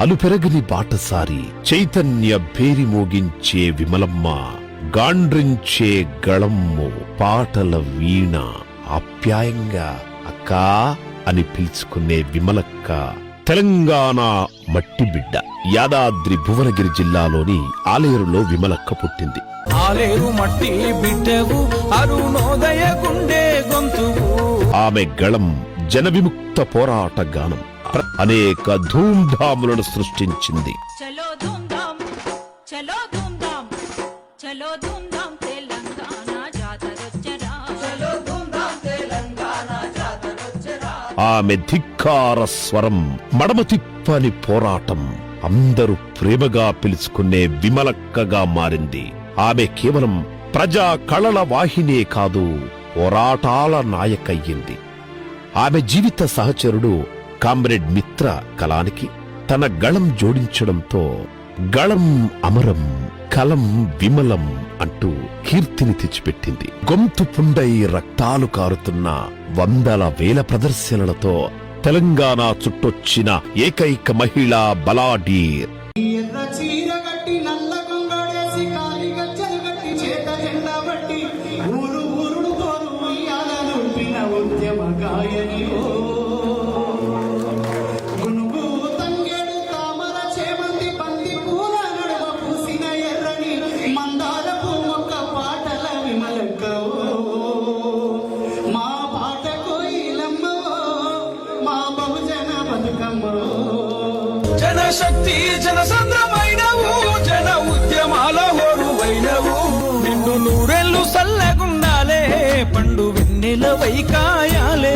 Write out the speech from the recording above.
అలుపెరగని బాటసారి చైతన్య భేరి మోగించే విమలమ్మ, గాండ్రించే గళమ్ము పాటల వీణ, ఆప్యాయంగా అక్కా అని పిలుచుకునే విమలక్క తెలంగాణ మట్టి బిడ్డ. యాదాద్రి భువనగిరి జిల్లాలోని ఆలేరులో విమలక్క పుట్టింది. ఆలేరు మట్టి బిడ్డవు, అరుణోదయ గుండె గొంతువు. ఆమె గళం జన విముక్త పోరాట గానం, అనేక ధూమ్ధాములను సృష్టించింది. చలో ధూమ్ధాం, చలో ధూమ్ధాం, చలో ధూమ్ధాం తెలంగాణ జాతరొచ్చరా, చలో ధూమ్ధాం తెలంగాణ జాతరొచ్చరా. ఆమె ధిక్కార స్వరం, మడమ తిప్పని పోరాటం, అందరూ ప్రేమగా పిలుచుకునే విమలక్కగా మారింది. ఆమె కేవలం ప్రజా కళల వాహినే కాదు, పోరాటాల నాయకయ్యింది. ఆమె జీవిత సహచరుడు కామ్రేడ్ మిత్ర కలానికి తన గళం జోడించడంతో గళం అమరం, కలం విమలం అంటూ కీర్తిని తెచ్చిపెట్టింది. గొంతు పుండై రక్తాలు కారుతున్న వందల వేల ప్రదర్శనలతో తెలంగాణ చుట్టొచ్చిన ఏకైక మహిళా బలాఢ్యర్. జనశక్తి జనసంద్రమైనవు, జన ఉద్యమాల హోరువైనవు. నిన్ను నూరెళ్ళు సల్లగుండాలే, పండు వెన్నెల వైకాయాలే.